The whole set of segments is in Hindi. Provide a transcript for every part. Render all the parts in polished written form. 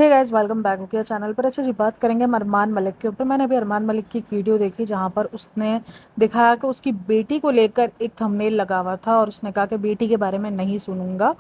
हे गाइस, वेलकम बैक हो गया चैनल पर। अच्छा जी, बात करेंगे हम अरमान मलिक के ऊपर। मैंने अभी अरमान मलिक की एक वीडियो देखी जहाँ पर उसने दिखाया कि उसकी बेटी को लेकर एक थंबनेल लगा हुआ था और उसने कहा कि बेटी के बारे में नहीं सुनूंगा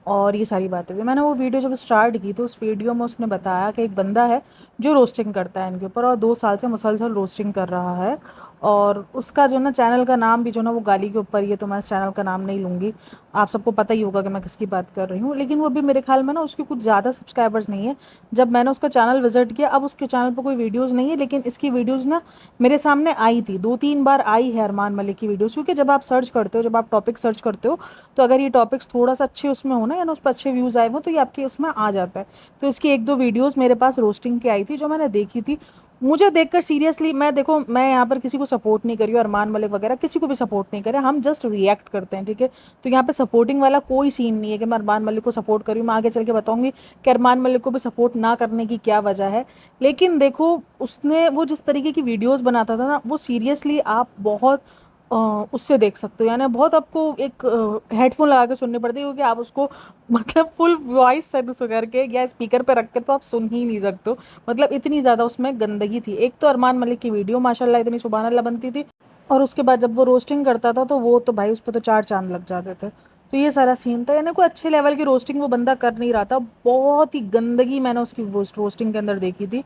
और ये सारी बातें भी। मैंने वो वीडियो जब स्टार्ट की तो उस वीडियो में उसने बताया कि एक बंदा है जो रोस्टिंग करता है इनके ऊपर और 2 साल से मुसलसल रोस्टिंग कर रहा है। और उसका जो ना चैनल का नाम भी जो ना वो गाली के ऊपर ही है, तो मैं इस चैनल का नाम नहीं लूँगी। आप सबको पता ही होगा कि मैं किसकी बात कर रही हूँ। लेकिन वो भी मेरे ख्याल में ना उसके कुछ ज़्यादा सब्सक्राइबर्स नहीं है। जब मैंने उसका चैनल विजिट किया, अब उसके चैनल पर कोई वीडियोज़ नहीं है, लेकिन इसकी वीडियोज़ ना मेरे सामने आई थी, 2-3 बार आई है अरमान मलिक की वीडियोज़। क्योंकि जब आप सर्च करते हो, जब आप टॉपिक सर्च करते हो, तो अगर ये टॉपिक्स थोड़ा सा अच्छे उसमें हो ना, या ना उस पर अच्छे व्यूज़ आए हो, तो ये आपके उसमें आ जाता है। तो इसकी 1-2 वीडियोज़ मेरे पास रोस्टिंग की आई थी जो मैंने देखी थी। मुझे देखकर सीरियसली, मैं देखो, मैं यहाँ पर किसी को सपोर्ट नहीं करी हूँ, अरमान मलिक वगैरह किसी को भी सपोर्ट नहीं करे, हम जस्ट रिएक्ट करते हैं, ठीक है। तो यहाँ पे सपोर्टिंग वाला कोई सीन नहीं है कि मैं अरमान मलिक को सपोर्ट करी हूँ। मैं आगे चल के बताऊंगी कि अरमान मलिक को भी सपोर्ट ना करने की क्या वजह है। लेकिन देखो, उसने वो जिस तरीके की वीडियोस बनाता था ना, वो सीरियसली आप बहुत उससे देख सकते हो। यानी बहुत आपको एक हेडफोन लगा के सुननी पड़ती है, क्योंकि आप उसको मतलब फुल वॉइस सर्विस करके या स्पीकर पे रख के तो आप सुन ही नहीं सकते हो। मतलब इतनी ज़्यादा उसमें गंदगी थी। एक तो अरमान मलिक की वीडियो माशाल्लाह इतनी सुबहान अल्लाह बनती थी, और उसके बाद जब वो रोस्टिंग करता था तो वो तो भाई उस पर तो 4 चांद लग जाते थे। तो ये सारा सीन था, यानी कोई अच्छे लेवल की रोस्टिंग वो बंदा कर नहीं रहा था। बहुत ही गंदगी मैंने उसकी रोस्टिंग के अंदर देखी थी।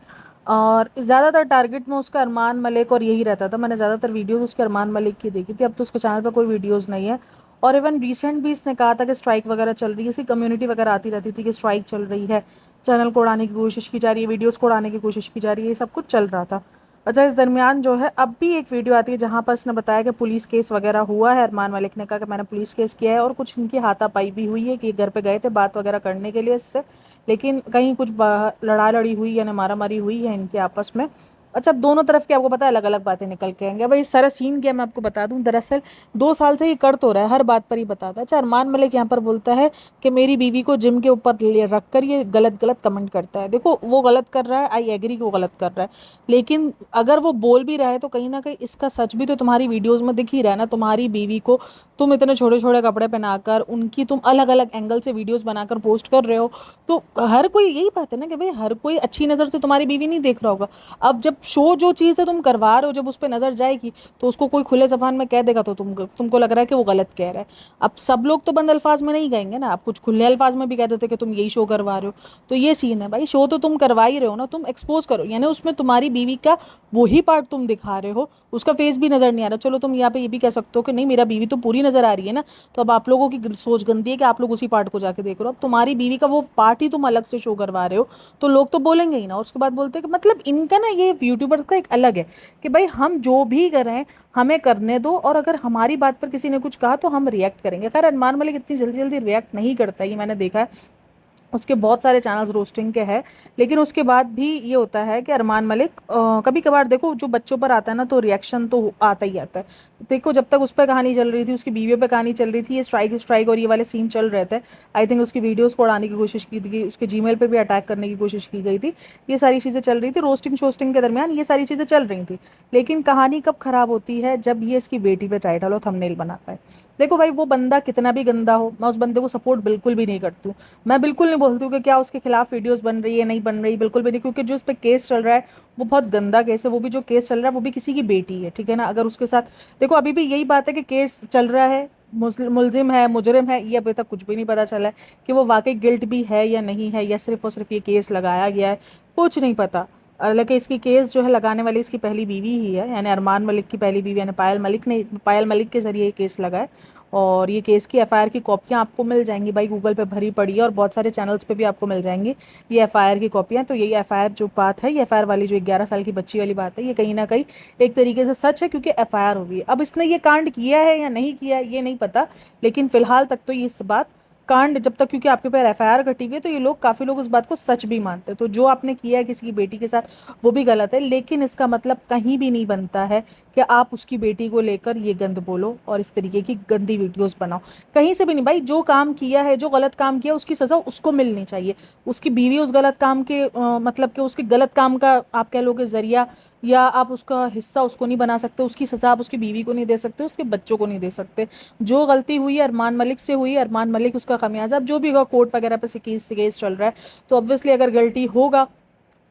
और ज़्यादातर टारगेट में उसका अरमान मलिक और यही रहता था। मैंने ज़्यादातर वीडियोस उसके अरमान मलिक की देखी थी। अब तो उसके चैनल पर कोई वीडियोस नहीं है। और इवन रिसेंट भी इसने कहा था कि स्ट्राइक वगैरह चल रही है, इसकी कम्युनिटी वगैरह आती रहती थी कि स्ट्राइक चल रही है, चैनल को उड़ाने की कोशिश की जा रही है, वीडियोज़ को उड़ाने की कोशिश की जा रही है, ये सब कुछ चल रहा था। अच्छा, इस दरमियान जो है अब भी एक वीडियो आती है जहाँ पर इसने बताया कि पुलिस केस वगैरह हुआ है। अरमान मलिक ने कहा कि मैंने पुलिस केस किया है, और कुछ इनकी हाथापाई भी हुई है कि घर पे गए थे बात वगैरह करने के लिए इससे, लेकिन कहीं कुछ लड़ा लड़ी हुई यानी मारा मारी हुई है इनके आपस में। अच्छा, अब दोनों तरफ की आपको पता है अलग अलग बातें निकल के आएंगे। भाई, इस सारा सीन क्या मैं आपको बता दूं, दरअसल 2 साल से ये कर तो रहा है, हर बात पर ही बताता है। अच्छा, अरमान मलिक यहाँ पर बोलता है कि मेरी बीवी को जिम के ऊपर रख कर ये गलत गलत कमेंट करता है। देखो, वो गलत कर रहा है, आई एग्री कि वो गलत कर रहा है, लेकिन अगर वो बोल भी रहा है तो कहीं ना कहीं इसका सच भी तो तुम्हारी वीडियोस में दिख ही रहा है ना। तुम्हारी बीवी को तुम इतने छोटे छोटे कपड़े पहनाकर उनकी तुम अलग अलग एंगल से वीडियोस बनाकर पोस्ट कर रहे हो। तो हर कोई यही बात है ना कि भाई हर कोई अच्छी नज़र से तुम्हारी बीवी नहीं देख रहा होगा। अब जब शो जो चीज़ है तुम करवा रहे हो, जब उस पर नज़र जाएगी तो उसको कोई खुले जबान में कह देगा तो तुमको लग रहा है कि वो गलत कह रहा है। अब सब लोग तो बंद अल्फाज में नहीं कहेंगे ना, आप कुछ खुले अल्फाज में भी कह देते कि तुम यही शो करवा रहे हो। तो ये सीन है भाई, शो तो तुम करवा ही रहे हो ना, तुम एक्सपोज करो, यानी उसमें तुम्हारी बीवी का वही पार्ट तुम दिखा रहे हो, उसका फेस भी नजर नहीं आ रहा। चलो, तुम यहाँ पे ये भी कह सकते हो कि नहीं, मेरा बीवी तो पूरी नजर आ रही है ना। तो अब आप लोगों की सोच गंदी है कि आप लोग उसी पार्ट को जाके देख रहे हो। अब तुम्हारी बीवी का वो पार्ट ही तुम अलग से शो करवा रहे हो, तो लोग तो बोलेंगे ही ना। उसके बाद बोलते हैं कि मतलब इनका ना, ये यूट्यूबर्स का एक अलग है कि भाई हम जो भी करें हमें करने दो, और अगर हमारी बात पर किसी ने कुछ कहा तो हम रिएक्ट करेंगे। खैर, अरमान मलिक इतनी जल्दी जल्दी रिएक्ट नहीं करता, ये मैंने देखा है। उसके बहुत सारे चैनल्स रोस्टिंग के हैं, लेकिन उसके बाद भी ये होता है कि अरमान मलिक कभी कभार, देखो, जो बच्चों पर आता है ना तो रिएक्शन तो आता ही आता है। देखो, जब तक उस पर कहानी चल रही थी, उसकी बीवियों पे कहानी चल रही थी, ये स्ट्राइक स्ट्राइक और ये वाले सीन चल रहे थे। आई थिंक उसकी वीडियोस को उड़ाने की कोशिश की थी, उसके जीमेल पे भी अटैक करने की कोशिश की गई थी। ये सारी चीज़ें चल रही थी रोस्टिंग शोस्टिंग के दरमियान, ये सारी चीज़ें चल रही थी। लेकिन कहानी कब खराब होती है, जब ये इसकी बेटी पे टाइटल और थंबनेल बनाता है। देखो भाई, वो बंदा कितना भी गंदा हो, मैं उस बंदे को सपोर्ट बिल्कुल भी नहीं करती हूँ। मैं बिल्कुल नहीं बोलती हूँ कि क्या उसके खिलाफ वीडियोस बन रही है, नहीं बन रही, बिल्कुल भी नहीं। क्योंकि जो उस पर केस चल रहा है वो बहुत गंदा केस है। वो भी जो केस चल रहा है वो भी किसी की बेटी है, ठीक है ना। अगर उसके साथ, देखो, अभी भी यही बात है कि केस चल रहा है, मुलजिम है, मुजरिम है, ये अभी तक कुछ भी नहीं पता चला है कि वो वाकई गिल्ट भी है या नहीं है, या सिर्फ और सिर्फ ये केस लगाया गया है, कुछ नहीं पता। हालांकि इसकी केस जो है लगाने वाली इसकी पहली बीवी ही है, यानी अरमान मलिक की पहली बीवी, यानी पायल मलिक ने, पायल मलिक के जरिए ये केस लगा है। और ये केस की एफआईआर की कॉपियाँ आपको मिल जाएंगी भाई, गूगल पे भरी पड़ी है, और बहुत सारे चैनल्स पे भी आपको मिल जाएंगी ये एफआईआर की कॉपियाँ। तो यही एफआईआर जो बात है, ये एफआईआर वाली जो 11 साल की बच्ची वाली बात है, ये कहीं ना कहीं एक तरीके से सच है, क्योंकि एफआईआर हुई है। अब इसने ये कांड किया है या नहीं किया है ये नहीं पता, लेकिन फिलहाल तक तो ये इस बात कांड जब तक, क्योंकि आपके पैर एफआईआर कटी हुई है, तो ये लोग, काफ़ी लोग इस बात को सच भी मानते हैं। तो जो आपने किया है किसी की बेटी के साथ वो भी गलत है, लेकिन इसका मतलब कहीं भी नहीं बनता है कि आप उसकी बेटी को लेकर ये गंद बोलो और इस तरीके की गंदी वीडियोस बनाओ। कहीं से भी नहीं भाई, जो काम किया है, जो गलत काम किया उसकी सज़ा उसको मिलनी चाहिए। उसकी बीवी उस गलत काम के मतलब कि उसके गलत काम का आप कह लो कि ज़रिया या आप उसका हिस्सा उसको नहीं बना सकते, उसकी सज़ा आप उसकी बीवी को नहीं दे सकते, उसके बच्चों को नहीं दे सकते। जो गलती हुई अरमान मलिक से हुई, अरमान मलिक उसका खमियाजा अब जो भी होगा, कोर्ट वगैरह पे से केस चल रहा है, तो ऑब्वियसली अगर गलती होगा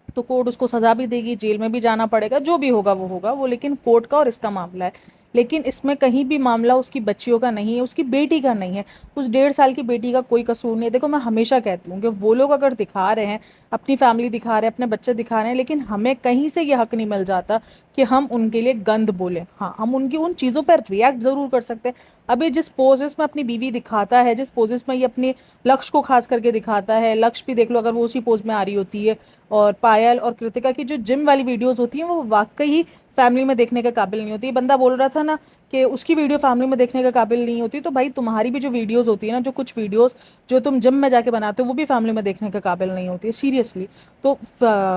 तो कोर्ट उसको सज़ा भी देगी, जेल में भी जाना पड़ेगा, जो भी होगा वो लेकिन कोर्ट का और इसका मामला है। लेकिन इसमें कहीं भी मामला उसकी बच्चियों का नहीं है, उसकी बेटी का नहीं है, उस 1.5 साल की बेटी का कोई कसूर नहीं है। देखो मैं हमेशा कहती हूँ कि वो लोग अगर दिखा रहे हैं, अपनी फैमिली दिखा रहे हैं, अपने बच्चे दिखा रहे हैं, लेकिन हमें कहीं से ये हक नहीं मिल जाता कि हम उनके लिए गंद बोलें। हाँ, हम उनकी उन चीज़ों पर रिएक्ट ज़रूर कर सकते हैं। अभी जिस पोजेस में अपनी बीवी दिखाता है, जिस पोजेस में ये अपने लक्ष्य को खास करके दिखाता है, लक्ष्य भी देख लो अगर वो उसी पोज में आ रही होती है, और पायल और कृतिका की जो जिम वाली वीडियोस होती हैं वो वाकई ही फैमिली में देखने के काबिल नहीं होती। बंदा बोल रहा था ना कि उसकी वीडियो फैमिली में देखने के काबिल नहीं होती, तो भाई तुम्हारी भी जो वीडियोस होती है ना, जो कुछ वीडियोस जो तुम जिम में जाके बनाते हो वो भी फैमिली में देखने के काबिल नहीं होती है, सीरियसली। तो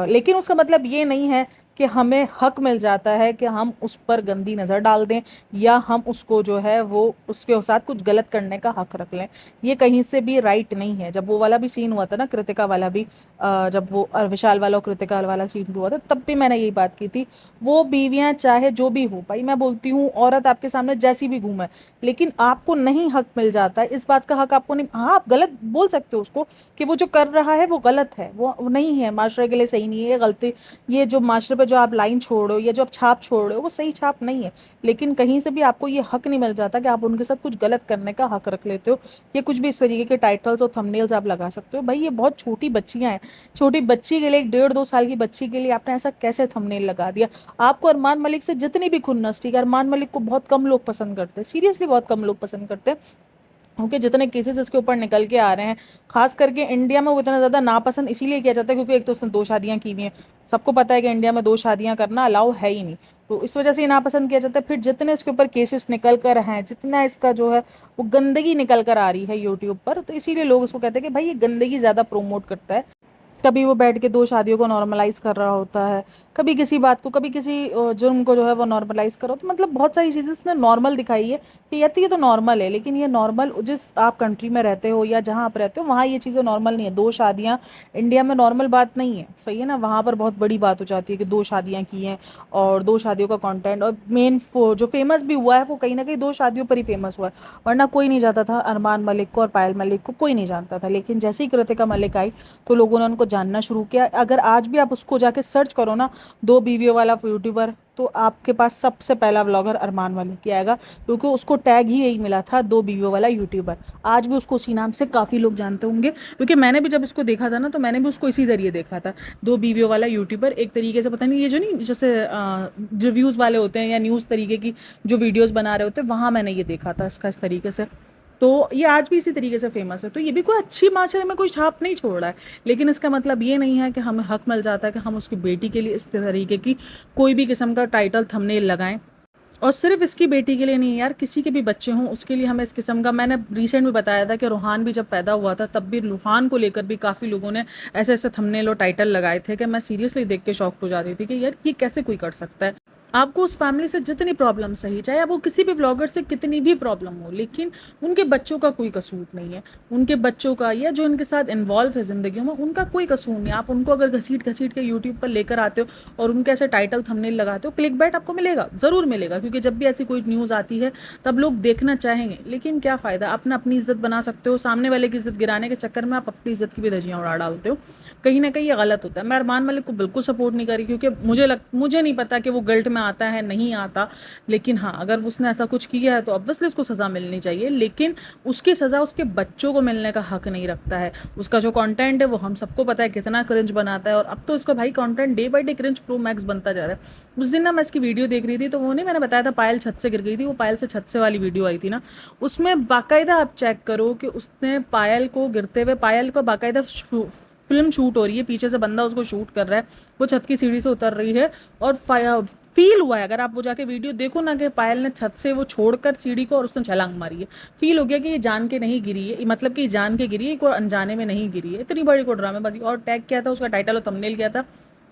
लेकिन उसका मतलब ये नहीं है कि हमें हक मिल जाता है कि हम उस पर गंदी नज़र डाल दें या हम उसको जो है वो उसके साथ कुछ गलत करने का हक रख लें। ये कहीं से भी राइट नहीं है। जब वो वाला भी सीन हुआ था ना, कृतिका वाला भी, जब वो विशाल वाला और कृतिका वाला सीन हुआ था, तब भी मैंने यही बात की थी। वो बीवियां चाहे जो भी हो भाई, मैं बोलती हूँ औरत आपके सामने जैसी भी घूमे, लेकिन आपको नहीं हक मिल जाता है, इस बात का हक आपको नहीं। हाँ, आप गलत बोल सकते हो उसको कि वो जो कर रहा है वो गलत है, वो नहीं है, माशरे के लिए सही नहीं है, ये गलती, ये जो माशरे पे जो आप लाइन छोड़ रहे हो या जो आप छाप छोड़ रहे हो वो सही छाप नहीं है। लेकिन कहीं से भी आपको ये हक नहीं मिल जाता कि आप उनके साथ कुछ गलत करने का हक रख लेते हो, या कुछ भी इस तरीके के टाइटल्स और थंबनेल्स आप लगा सकते हो। भाई ये बहुत छोटी बच्चियां हैं, छोटी बच्ची के लिए, 1.5-2 साल की बच्ची के लिए आपने ऐसा कैसे थंबनेल लगा दिया। आपको अरमान मलिक से जितनी भी खुन्नस, ठीक है, अरमान मलिक को बहुत कम लोग पसंद करते हैं, सीरियसली बहुत कम लोग पसंद करते हैं, क्योंकि जितने केसेस इसके ऊपर निकल के आ रहे हैं, खास करके इंडिया में वो इतना ज़्यादा नापसंद इसीलिए किया जाता है क्योंकि एक तो उसने 2 शादियां की हुई हैं। सबको पता है कि इंडिया में 2 शादियां करना अलाउ है ही नहीं, तो इस वजह से ये नापसंद किया जाता है। फिर जितने इसके ऊपर केसेस निकल कर हैं, जितना इसका जो है वो गंदगी निकल कर आ रही है यूट्यूब पर, तो इसीलिए लोग इसको कहते हैं कि भाई ये गंदगी ज़्यादा प्रोमोट करता है। कभी वो बैठ के 2 शादियों को नॉर्मलाइज़ कर रहा होता है, कभी किसी बात को, कभी किसी जुर्म को जो है वो नॉर्मलाइज़ करो, तो मतलब बहुत सारी चीज़ें इसने नॉर्मल दिखाई है कि यार ये तो नॉर्मल है। लेकिन ये नॉर्मल जिस आप कंट्री में रहते हो या जहाँ आप रहते हो वहाँ ये चीज़ें नॉर्मल नहीं है। 2 शादियाँ इंडिया में नॉर्मल बात नहीं है, सही है ना, वहाँ पर बहुत बड़ी बात हो जाती है कि 2 शादियाँ की हैं और 2 शादियों का कंटेंट, और मेन जो फेमस भी हुआ है वो कहीं ना कहीं 2 शादियों पर ही फेमस हुआ है, वरना कोई नहीं जानता था अरमान मलिक को और पायल मलिक को, कोई नहीं जानता था। लेकिन जैसे ही कृतिका मलिक आई तो लोगों ने उनको जानना शुरू किया। अगर आज भी आप उसको जाके सर्च करो ना, 2 बीवियों वाला यूट्यूबर, तो आपके पास सबसे पहला व्लॉगर अरमान मलिक ही आएगा, क्योंकि उसको टैग ही यही मिला था, 2 बीवियों वाला यूट्यूबर। आज भी उसको उसी नाम से काफ़ी लोग जानते होंगे, क्योंकि मैंने भी जब इसको देखा था ना तो मैंने भी उसको इसी ज़रिए देखा था, 2 बीवियों वाला यूट्यूबर। एक तरीके से पता नहीं, ये जो नहीं जैसे रिव्यूज़ वाले होते हैं या न्यूज़ तरीके की जो वीडियोज़ बना रहे होते हैं, वहाँ मैंने ये देखा था इसका इस तरीके से। तो ये आज भी इसी तरीके से फेमस है, तो ये भी कोई अच्छी माशरे में कोई छाप नहीं छोड़ रहा है। लेकिन इसका मतलब ये नहीं है कि हमें हक मिल जाता है कि हम उसकी बेटी के लिए इस तरीके की कोई भी किस्म का टाइटल थंबनेल लगाएं। और सिर्फ इसकी बेटी के लिए नहीं यार, किसी के भी बच्चे हों उसके लिए हमें इस किस्म का, मैंने रिसेंट में बताया था कि रूहान भी जब पैदा हुआ था तब भी रूहान को लेकर भी काफ़ी लोगों ने ऐसे ऐसे थंबनेल और टाइटल लगाए थे कि मैं सीरियसली देख के शॉक्ड हो जाती थी कि यार ये कैसे कोई कर सकता है। आपको उस फैमिली से जितनी प्रॉब्लम सही, चाहे आप वो किसी भी व्लॉगर से कितनी भी प्रॉब्लम हो, लेकिन उनके बच्चों का कोई कसूर नहीं है, उनके बच्चों का या जो इनके साथ इन्वॉल्व है ज़िंदगी में उनका कोई कसूर नहीं। आप उनको अगर घसीट घसीट के यूट्यूब पर लेकर आते हो और उनके ऐसे टाइटल थंबनेल लगाते हो, क्लिक बैट आपको मिलेगा, ज़रूर मिलेगा, क्योंकि जब भी ऐसी कोई न्यूज़ आती है तब लोग देखना चाहेंगे। लेकिन क्या फ़ायदा, अपनी इज्जत बना सकते हो, सामने वाले की इज्जत गिराने के चक्कर में आप अपनी इज्जत की भी धज्जियाँ उड़ा डालते हो। कहीं ना कहीं ये गलत होता है। मैं अरमान मलिक को बिल्कुल सपोर्ट नहीं करी, क्योंकि मुझे नहीं पता कि वो गिल्ट में आता है नहीं आता, लेकिन हाँ अगर उसने ऐसा कुछ किया है तो ऑब्वियसली उसको सज़ा मिलनी चाहिए, लेकिन उसकी सज़ा उसके बच्चों को मिलने का हक नहीं रखता है। उसका जो कंटेंट है वो हम सबको पता है कितना क्रिंज बनाता है, और अब तो इसका भाई content day by day cringe pro max बनता जा रहा है। उस दिन ना मैं इसकी वीडियो देख रही थी, तो वो नहीं मैंने बताया था पायल छत से गिर गई थी, वो पायल से छत से वाली वीडियो आई थी ना, उसमें बाकायदा आप चेक करो कि उसने पायल को गिरते हुए, पायल को बाकायदा फिल्म शूट हो रही है, पीछे से बंदा उसको शूट कर रहा है, वो छत की सीढ़ी से उतर रही है, और फील हुआ है, अगर आप वो जाके वीडियो देखो ना, कि पायल ने छत से वो छोड़कर सीढ़ी को और उसने छलांग मारी है। फील हो गया कि ये जान के नहीं गिरी है, मतलब कि जान के गिरी है, कोई अनजाने में नहीं गिरी है। इतनी बड़ी को ड्रामेबाजी, और टैग क्या था उसका, टाइटल और थंबनेल क्या था,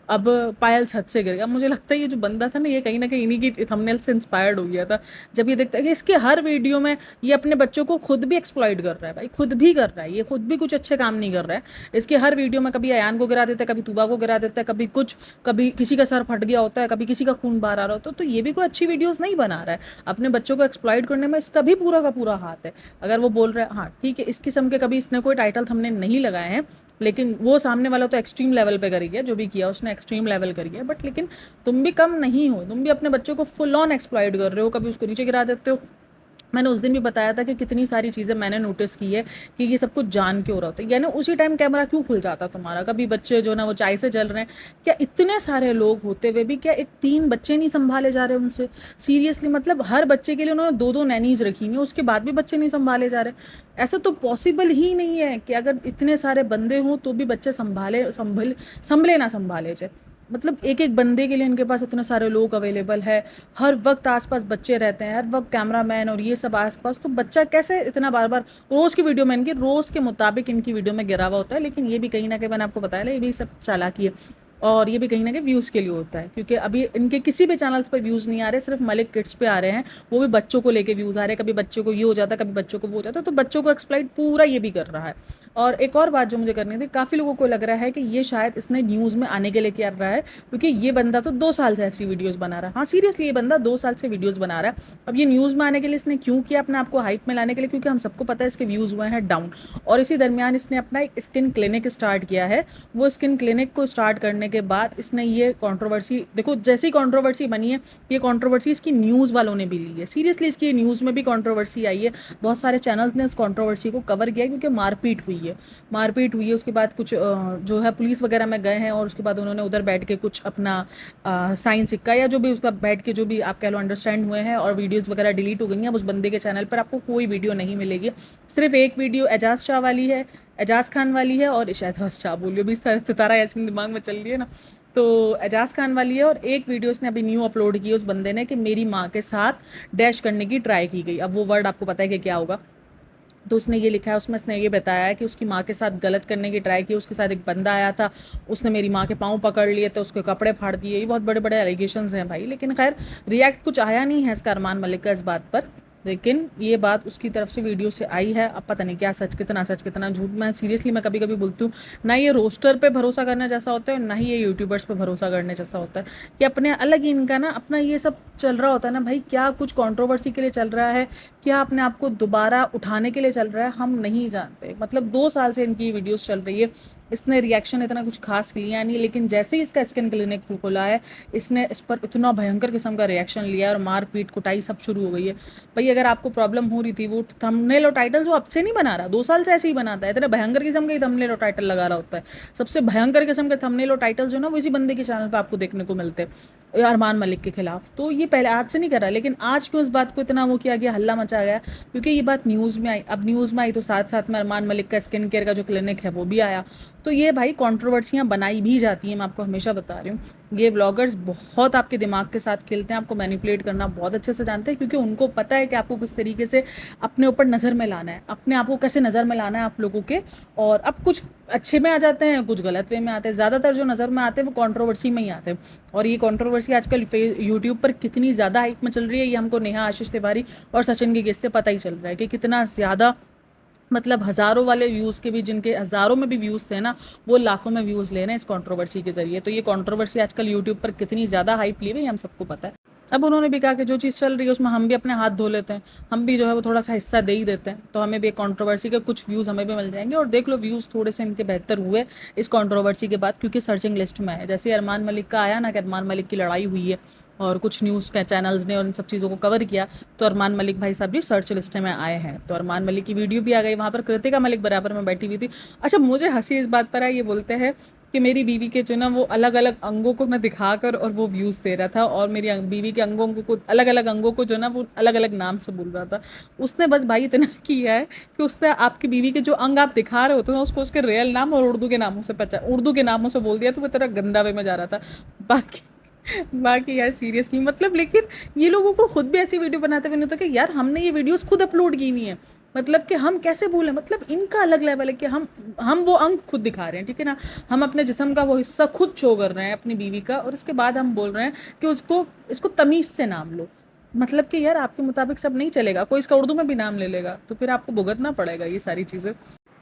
अब पायल छत से गिर गया। मुझे लगता है ये जो बंदा था ना, ये कहीं ना कहीं इन्हीं की थंबनेल से इंस्पायर्ड हो गया था, जब ये देखता है कि इसके हर वीडियो में ये अपने बच्चों को खुद भी एक्सप्लॉइट कर रहा है भाई, खुद भी कर रहा है, ये खुद भी कुछ अच्छे काम नहीं कर रहा है। इसके हर वीडियो में कभी अयान को गिरा देता है, कभी तुबा को गिरा देता है, कभी कुछ, कभी किसी का सर फट गया होता है, कभी किसी का खून बाहर आ रहा होता है। तो ये भी कोई अच्छी वीडियोस नहीं बना रहा है, अपने बच्चों को एक्सप्लॉइट करने में इसका भी पूरा का पूरा हाथ है। अगर वो बोल रहा है, हाँ ठीक है, इस किस्म के कभी इसने कोई टाइटल थंबनेल नहीं लगाए हैं, लेकिन वो सामने वाला तो एक्सट्रीम लेवल पे करी गया, जो भी किया उसने एक्सट्रीम लेवल करी गया, बट लेकिन तुम भी कम नहीं हो, तुम भी अपने बच्चों को फुल ऑन एक्सप्लॉइट कर रहे हो, कभी उसको नीचे गिरा देते हो। मैंने उस दिन भी बताया था कि कितनी सारी चीज़ें मैंने नोटिस की है कि ये सब कुछ जान के हो रहा होता है, यानी उसी टाइम कैमरा क्यों खुल जाता तुम्हारा। कभी बच्चे जो ना वो चाय से जल रहे हैं, क्या इतने सारे लोग होते हुए भी क्या एक 3 बच्चे नहीं संभाले जा रहे उनसे? सीरियसली, मतलब हर बच्चे के लिए उन्होंने 2-2 नैनीज रखी हुई, उसके बाद भी बच्चे नहीं संभाले जा रहे। ऐसा तो पॉसिबल ही नहीं है कि अगर इतने सारे बंदे हों तो भी बच्चे संभले ना संभाले जाए। मतलब एक एक बंदे के लिए इनके पास इतने सारे लोग अवेलेबल है, हर वक्त आसपास बच्चे रहते हैं, हर वक्त कैमरामैन और ये सब आसपास, तो बच्चा कैसे इतना बार बार रोज़ की वीडियो में, इनकी रोज़ के मुताबिक इनकी वीडियो में गिरा हुआ होता है। लेकिन ये भी कहीं ना कहीं मैंने आपको बताया, ये भी सब चालाकी है, और ये भी कहीं ना कहीं व्यूज़ के लिए होता है, क्योंकि अभी इनके किसी भी चैनल्स पर व्यूज़ नहीं आ रहे, सिर्फ मलिक किड्स पे आ रहे हैं, वो भी बच्चों को लेके व्यूज़ आ रहे हैं। कभी बच्चों को ये हो जाता है, कभी बच्चों को वो हो जाता है, तो बच्चों को एक्सप्लॉइट पूरा ये भी कर रहा है। और एक और बात जो मुझे करनी थी, काफ़ी लोगों को लग रहा है कि ये शायद इसने न्यूज़ में आने के लिए कर रहा है, क्योंकि ये बंदा तो 2 साल से ऐसी वीडियोज़ बना रहा है। हाँ सीरियसली, ये बंदा 2 साल से वीडियोज़ बना रहा है। अब ये न्यूज़ में आने के लिए इसने क्यों किया, अपने आप को हाइप में लाने के लिए, क्योंकि हम सबको पता है इसके व्यूज़ हुए हैं डाउन। और इसी दरमियान इसने अपना एक स्किन क्लिनिक स्टार्ट किया है। वो स्किन क्लिनिक को स्टार्ट करने के बाद इसने ये कंट्रोवर्सी, देखो जैसी कंट्रोवर्सी बनी है, ये कंट्रोवर्सी इसकी न्यूज़ वालों ने भी ली है। सीरियसली, इसकी न्यूज़ में भी कंट्रोवर्सी आई है, बहुत सारे चैनल्स ने इस कंट्रोवर्सी को कवर किया, क्योंकि मारपीट हुई है। उसके बाद कुछ जो है पुलिस वगैरह में गए हैं, और उसके बाद उन्होंने उधर बैठ के कुछ अपना साइन सिक्का या जो भी उसका बैठ के जो भी आप कह लो अंडरस्टैंड हुए हैं, और वीडियोज़ वगैरह डिलीट हो गई हैं। अब उस बंदे के चैनल पर आपको कोई वीडियो नहीं मिलेगी, सिर्फ एक वीडियो एजाज शाह वाली है, एजाज खान वाली है, और शायद शाह बोलियो भी सितारा यासीन दिमाग में चल रही है ना, तो एजाज खान वाली है। और एक वीडियो उसने अभी न्यू अपलोड की उस बंदे ने, कि मेरी माँ के साथ डैश करने की ट्राई की गई। अब वो वर्ड आपको पता है कि क्या होगा, तो उसने ये लिखा है उसमें, उसने ये बताया है कि उसकी माँ के साथ गलत करने की ट्राई की। उसके साथ एक बंदा आया था, उसने मेरी माँ के पाँव पकड़ लिए थे, उसके कपड़े फाड़ दिए। ये बहुत बड़े बड़े एलिगेशंस हैं भाई, लेकिन खैर रिएक्ट कुछ आया नहीं है इसका अरमान मलिक का इस बात पर। लेकिन ये बात उसकी तरफ से वीडियो से आई है, अब पता नहीं क्या सच कितना झूठ। मैं सीरियसली, मैं कभी कभी बोलती हूँ, ना ये रोस्टर पे भरोसा करने जैसा होता है, ना ही ये यूट्यूबर्स पे भरोसा करने जैसा होता है। कि अपने अलग ही इनका ना अपना ये सब चल रहा होता है ना भाई, क्या कुछ कंट्रोवर्सी के लिए चल रहा है, क्या अपने आप को दोबारा उठाने के लिए चल रहा है, हम नहीं जानते। मतलब 2 साल से इनकी वीडियोस चल रही है, इसने रिएक्शन इतना कुछ खास लिया नहीं, लेकिन जैसे ही इसका स्किन क्लिनिक खुला है, इसने इस पर इतना भयंकर किस्म का रिएक्शन लिया है, और मारपीट कुटाई सब शुरू हो गई है। भाई अगर आपको प्रॉब्लम हो रही थी, वो थंबनेल और टाइटल्स वो अब से नहीं बना रहा, 2 साल से ऐसे ही बनाता है, इतने भयंकर किस्म के थंबनेल और टाइटल लगा रहा होता है। सबसे भयंकर किस्म के थंबनेल और टाइटल्स जो ना, वो इसी बंदे के चैनल पर आपको देखने को मिलते हैं, अरमान मलिक के खिलाफ। तो ये पहले आज से नहीं कर रहा, लेकिन आज क्यों इस बात को इतना वो किया गया, हल्ला मचा गया, क्योंकि ये बात न्यूज़ में आई। अब न्यूज़ में आई तो साथ साथ में अरमान मलिक का स्किन केयर का जो क्लिनिक है वो भी आया। तो ये भाई कंट्रोवर्सियाँ बनाई भी जाती हैं, मैं आपको हमेशा बता रही हूँ। ये व्लॉगर्स बहुत आपके दिमाग के साथ खेलते हैं, आपको मैनिपुलेट करना बहुत अच्छे से जानते हैं, क्योंकि उनको पता है कि आपको किस तरीके से अपने ऊपर नज़र में लाना है, अपने आप को कैसे नज़र में लाना है आप लोगों के। और अब कुछ अच्छे में आ जाते हैं, कुछ गलत वे में आते हैं, ज़्यादातर जो नज़र में आते हैं वो कंट्रोवर्सी में ही आते हैं। और ये कंट्रोवर्सी आजकल यूट्यूब पर कितनी ज़्यादा हाइप में चल रही है, ये हमको नेहा आशीष तिवारी और सचिन के केस से पता ही चल रहा है कि कितना ज़्यादा, मतलब हज़ारों वाले व्यूज़ के भी, जिनके हज़ारों में भी व्यूज़ थे ना, वो लाखों में व्यूज़ ले रहे हैं इस कंट्रोवर्सी के ज़रिए। तो ये कंट्रोवर्सी आजकल यूट्यूब पर कितनी ज़्यादा हाइप ली हुई है, हम सबको पता है। अब उन्होंने भी कहा कि जो चीज़ चल रही है उसमें हम भी अपने हाथ धो लेते हैं, हम भी जो है वो थोड़ा सा हिस्सा दे ही देते हैं, तो हमें भी एक कंट्रोवर्सी के कुछ व्यूज़ हमें भी मिल जाएंगे। और देख लो व्यूज़ थोड़े से इनके बेहतर हुए इस कंट्रोवर्सी के बाद, क्योंकि सर्चिंग लिस्ट में है। जैसे अरमान मलिक का आया ना कि अरमान मलिक की लड़ाई हुई है, और कुछ न्यूज़ के चैनल्स ने और इन सब चीज़ों को कवर किया, तो अरमान मलिक भाई साहब भी सर्च लिस्ट में आए हैं। तो अरमान मलिक की वीडियो भी आ गई, वहाँ पर कृतिका मलिक बराबर में बैठी हुई थी। अच्छा, मुझे हंसी इस बात पर आई, ये बोलते हैं कि मेरी बीवी के जो ना वो अलग अलग अंगों को ना दिखाकर और वो व्यूज़ दे रहा था, और मेरी बीवी के अंगों को अलग अलग अंगों को जो ना वो अलग अलग नाम से बोल रहा था। उसने बस भाई इतना किया है कि उसने आपकी बीवी के जो अंग आप दिखा रहे होते ना, उसको उसके रियल नाम और उर्दू के नामों से बोल दिया, तो वो तरह गंदा वे में जा रहा था। बाकी बाकी यार सीरियसली मतलब, लेकिन ये लोगों को खुद भी ऐसी वीडियो बनाते हुए नहीं होता कि यार हमने ये वीडियोस खुद अपलोड की हुई हैं, मतलब कि हम कैसे बोले, मतलब इनका अलग लेवल है कि हम वो अंग खुद दिखा रहे हैं, ठीक है ना, हम अपने जिस्म का वो हिस्सा खुद शो कर रहे हैं अपनी बीवी का, और उसके बाद हम बोल रहे हैं कि उसको इसको तमीज़ से नाम लो। मतलब कि यार आपके मुताबिक सब नहीं चलेगा, कोई इसका उर्दू में भी नाम ले लेगा तो फिर आपको भुगतना पड़ेगा ये सारी चीज़ें।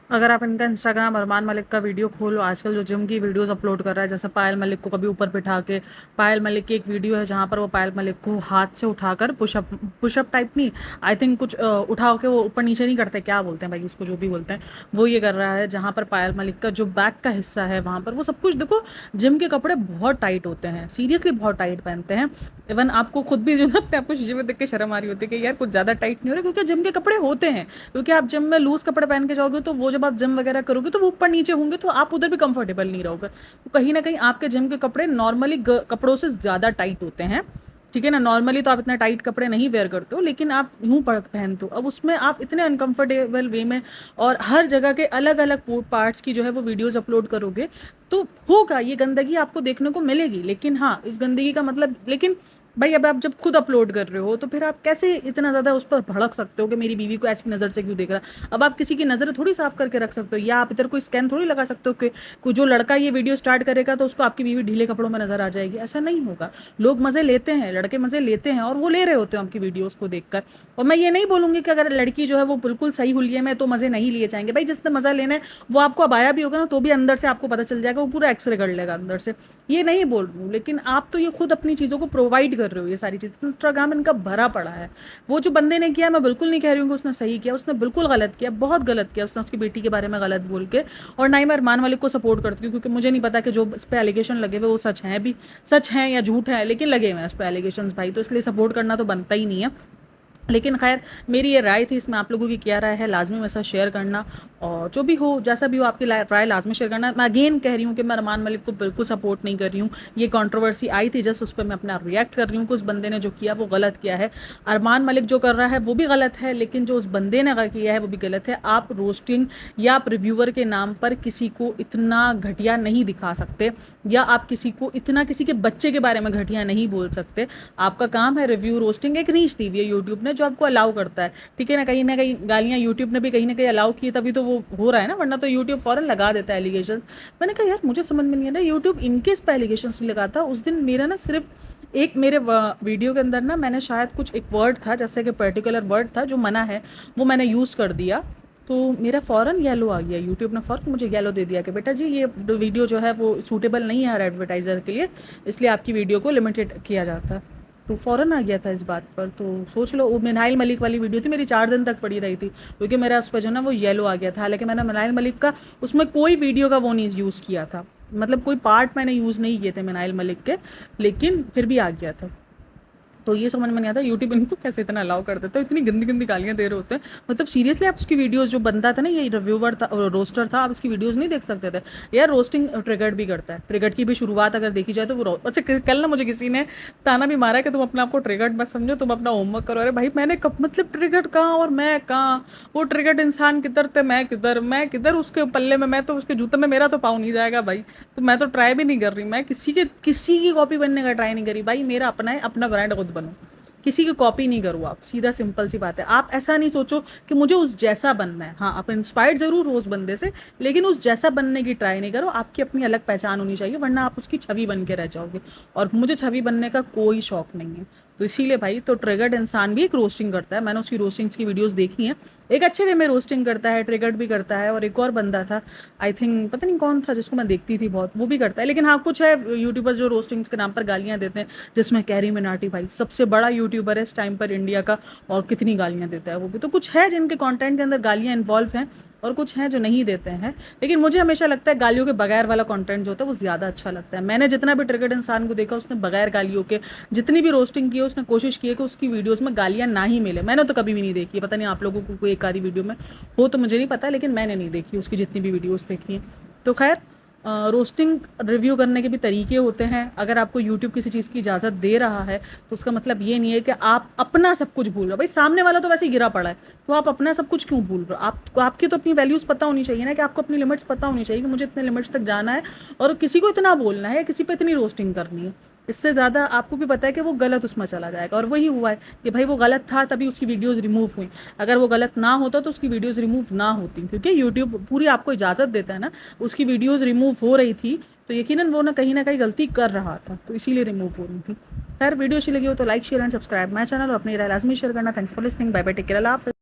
अगर आप इनका इंस्टाग्राम अरमान मलिक का वीडियो खोलो, आजकल जो जिम की वीडियोस अपलोड कर रहा है, जैसे पायल मलिक को कभी ऊपर बिठा के, पायल मलिक की एक वीडियो है जहाँ पर वो पायल मलिक को हाथ से उठाकर पुशअप टाइप नहीं, आई थिंक कुछ उठा के वो ऊपर नीचे नहीं करते, क्या बोलते हैं भाई इसको, जो भी बोलते हैं, वो ये कर रहा है, जहाँ पर पायल मलिक का जो बैक का हिस्सा है वहाँ पर वो सब कुछ देखो। जिम के कपड़े बहुत टाइट होते हैं, सीरियसली बहुत टाइट पहनते हैं। इवन आपको खुद भी जो ना अपने आपको शीशे में देख के शर्म आ रही होती है कि यार कुछ ज़्यादा टाइट नहीं हो रहा, क्योंकि जिम के कपड़े होते हैं। क्योंकि आप जिम में लूज़ कपड़े पहन के जाओगे तो वो जब आप जिम वगैरह करोगे तो वो ऊपर नीचे होंगे, तो आप उधर भी कंफर्टेबल नहीं रहोगे, तो कहीं ना कहीं आपके जिम के कपड़े नॉर्मली कपड़ों से ज़्यादा टाइट होते हैं, ठीक है ना। नॉर्मली तो आप इतना टाइट कपड़े नहीं वेयर करते हो, लेकिन आप यूँ पहनते हो, अब उसमें आप इतने अनकंफर्टेबल वे में और हर जगह के अलग अलग पार्ट्स की जो है वो वीडियोस अपलोड करोगे, तो होगा ये गंदगी आपको देखने को मिलेगी। लेकिन हाँ, इस गंदगी का मतलब, लेकिन भाई अब आप जब खुद अपलोड कर रहे हो तो फिर आप कैसे इतना ज़्यादा उस पर भड़क सकते हो कि मेरी बीवी को ऐसी नज़र से क्यों देख रहा है। अब आप किसी की नज़र थोड़ी साफ करके रख सकते हो, या आप इधर कोई स्कैन थोड़ी लगा सकते हो कि कोई जो लड़का ये वीडियो स्टार्ट करेगा तो उसको आपकी बीवी ढीले कपड़ों में नज़र आ जाएगी, ऐसा नहीं होगा। लोग मज़े लेते हैं, लड़के मज़े लेते हैं, और वो ले रहे होते हैं आपकी वीडियोज़ को देख कर। और मैं ये नहीं बोलूँगी कि अगर लड़की जो है वो बिल्कुल सही हुलिये में तो मज़े नहीं लिए जाएंगे, भाई जिसने मज़ा लेना है वो आपको अब आया भी होगा ना तो भी अंदर से आपको पता चल जाएगा, वो पूरा एक्सरे कर लेगा अंदर से, ये नहीं बोल रही हूँ। लेकिन आप तो ये खुद अपनी चीज़ों को प्रोवाइड कर रहे हो, ये सारी चीज़ इंस्टाग्राम इनका भरा पड़ा है। वो जो बंदे ने किया, मैं बिल्कुल नहीं कह रही हूँ कि उसने सही किया, उसने बिल्कुल गलत किया, बहुत गलत किया उसने उसकी बेटी के बारे में गलत बोल के। और ना ही मैं अरमान मलिक को सपोर्ट करती हूँ, क्योंकि मुझे नहीं पता कि जो इस पर एलिगेशन लगे हुए वो सच हैं भी, सच हैं या झूठ है, लेकिन लगे हुए हैं उस पर एलिगेशन भाई, तो इसलिए सपोर्ट करना तो बनता ही नहीं है। लेकिन खैर, मेरी ये राय थी, इसमें आप लोगों की क्या राय है लाजमी मेरे साथ शेयर करना, और जो भी हो जैसा भी हो आपकी राय लाजमी शेयर करना। मैं अगेन कह रही हूँ कि मैं अरमान मलिक को बिल्कुल सपोर्ट नहीं कर रही हूँ, ये कंट्रोवर्सी आई थी जस्ट उस पर मैं अपना रिएक्ट कर रही हूँ कि उस बंदे ने जो किया वो गलत किया है। अरमान मलिक जो कर रहा है वो भी गलत है, लेकिन जो उस बंदे ने किया है वो भी गलत है। आप रोस्टिंग या आप रिव्यूअर के नाम पर किसी को इतना घटिया नहीं दिखा सकते, या आप किसी को इतना किसी के बच्चे के बारे में घटिया नहीं बोल सकते। आपका काम है रिव्यू, रोस्टिंग एक रीच दी हुई है यूट्यूब ने जो आपको अलाउ करता है, ठीक है ना कहीं गालियाँ यूट्यूब ने भी कहीं ना कहीं अलाउ की, तभी तो वो हो रहा है ना, वरना तो यूट्यूब फौरन लगा देता है एलिगेशन। मैंने कहा यार मुझे समझ में नहीं आ रहा, यूट्यूब इनके इस पर एलिगेशन नहीं लगाता। उस दिन मेरा ना सिर्फ एक मेरे वीडियो के अंदर ना मैंने शायद कुछ एक वर्ड था, जैसे कि पर्टिकुलर वर्ड था जो मना है, वो मैंने यूज़ कर दिया, तो मेरा फ़ौरन येलो आ गया, यूट्यूब ने फ़ौरन मुझे येलो दे दिया कि बेटा जी ये वीडियो जो है वो सूटेबल नहीं है हर एडवर्टाइज़र के लिए, इसलिए आपकी वीडियो को लिमिटेड किया जाता है। तो फ़ौरन आ गया था इस बात पर। तो सोच लो, वो मिनाइल मलिक वाली वीडियो थी, मेरी 4 दिन तक पड़ी रही थी, क्योंकि मेरा उस पर जो ना वो येलो आ गया था। हालांकि मैंने मिनाइल मलिक का उसमें कोई वीडियो का वो नहीं यूज़ किया था, मतलब कोई पार्ट मैंने यूज़ नहीं किए थे मिनाइल मलिक के, लेकिन फिर भी आ गया था। तो ये समझ में नहीं आता यूट्यूब इनको कैसे इतना अलाउ कर देता है, इतनी गंदी गंदी गालियाँ दे रहे होते हैं। मतलब सीरियसली आप उसकी वीडियोस, जो बंदा था ना ये रिव्यूअर था, रोस्टर था, आप इसकी वीडियोस नहीं देख सकते थे यार। रोस्टिंग ट्रिगर्ड भी करता है, ट्रिगर्ड की भी शुरुआत अगर देखी जाए तो वो अच्छा कल ना मुझे किसी ने ताना भी मारा कि तुम अपने आपको ट्रिगर्ड मत समझो, तुम अपना होमवर्क करो। अरे भाई मैंने कब, मतलब ट्रिगर्ड कहाँ और मैं कहाँ, वो ट्रिगर्ड इंसान किधर थे, मैं किधर उसके पल्ले में, मैं तो उसके जूते में मेरा तो पाँव नहीं जाएगा भाई। तो मैं तो ट्राई भी नहीं कर रही, मैं किसी की कॉपी बनने का ट्राई नहीं करी भाई, मेरा अपना है, अपना ब्रांड खुद बनो, किसी की कॉपी नहीं करो आप, सीधा सिंपल सी बात है। आप ऐसा नहीं सोचो कि मुझे उस जैसा बनना है, हाँ आप इंस्पायर्ड ज़रूर हो उस बंदे से, लेकिन उस जैसा बनने की ट्राई नहीं करो। आपकी अपनी अलग पहचान होनी चाहिए, वरना आप उसकी छवि बन के रह जाओगे, और मुझे छवि बनने का कोई शौक नहीं है। तो इसीलिए भाई, तो ट्रिगर्ड इंसान भी एक रोस्टिंग करता है, मैंने उसकी रोस्टिंग्स की वीडियोस देखी हैं, एक अच्छे वे में रोस्टिंग करता है, ट्रिगर्ड भी करता है, और एक और बंदा था, आई थिंक पता नहीं कौन था जिसको मैं देखती थी बहुत, वो भी करता है। लेकिन हाँ कुछ है यूट्यूबर्स जो रोस्टिंग्स के नाम पर गालियाँ देते हैं, जिसमें कैरी मिनाटी भाई सबसे बड़ा यूट्यूबर है इस टाइम पर इंडिया का, और कितनी गालियाँ देता है वो भी। तो कुछ है जिनके कंटेंट के अंदर गालियाँ इन्वॉल्व हैं, और कुछ हैं जो नहीं देते हैं। लेकिन मुझे हमेशा लगता है गालियों के बगैर वाला कंटेंट जो होता है वो ज़्यादा अच्छा लगता है। मैंने जितना भी ट्रिगर्ड इंसान को देखा, उसने बगैर गालियों के जितनी भी रोस्टिंग की है, उसने कोशिश की है कि उसकी वीडियोस में गालियाँ ना ही मिले। मैंने तो कभी भी नहीं देखी है, पता नहीं आप लोगों को कोई एक आधी वीडियो में हो तो मुझे नहीं पता, लेकिन मैंने नहीं देखी उसकी जितनी भी वीडियोज़ देखी हैं। तो खैर, रोस्टिंग रिव्यू करने के भी तरीके होते हैं। अगर आपको यूट्यूब किसी चीज़ की इजाज़त दे रहा है तो उसका मतलब ये नहीं है कि आप अपना सब कुछ भूल रहे हो। भाई सामने वाला तो वैसे ही गिरा पड़ा है, तो आप अपना सब कुछ क्यों भूल रहे हो। आपको आपकी तो अपनी वैल्यूज़ पता होनी चाहिए ना, कि आपको अपनी लिमिट्स पता होनी चाहिए कि मुझे इतने लिमिट्स तक जाना है, और किसी को इतना बोलना है या किसी पे इतनी रोस्टिंग करनी है। इससे ज़्यादा आपको भी पता है कि वो गलत उसमें चला जाएगा, और वही हुआ है कि भाई वो गलत था तभी उसकी वीडियोज़ रिमूव हुई। अगर वो गलत ना होता तो उसकी वीडियोज़ रिमूव ना होती, क्योंकि यूट्यूब पूरी आपको इजाज़त देता है ना। उसकी वीडियोज़ रिमूव हो रही थी तो यकीनन वो ना कहीं गलती कर रहा था, तो इसीलिए रिमूव हो रही थी। खैर, वीडियो अच्छी लगी हो तो like share and subscribe my channel, और अपनी राय लाजमी शेयर करना। Thanks for listening, bye bye, take care, अल्लाह हाफ़िज़।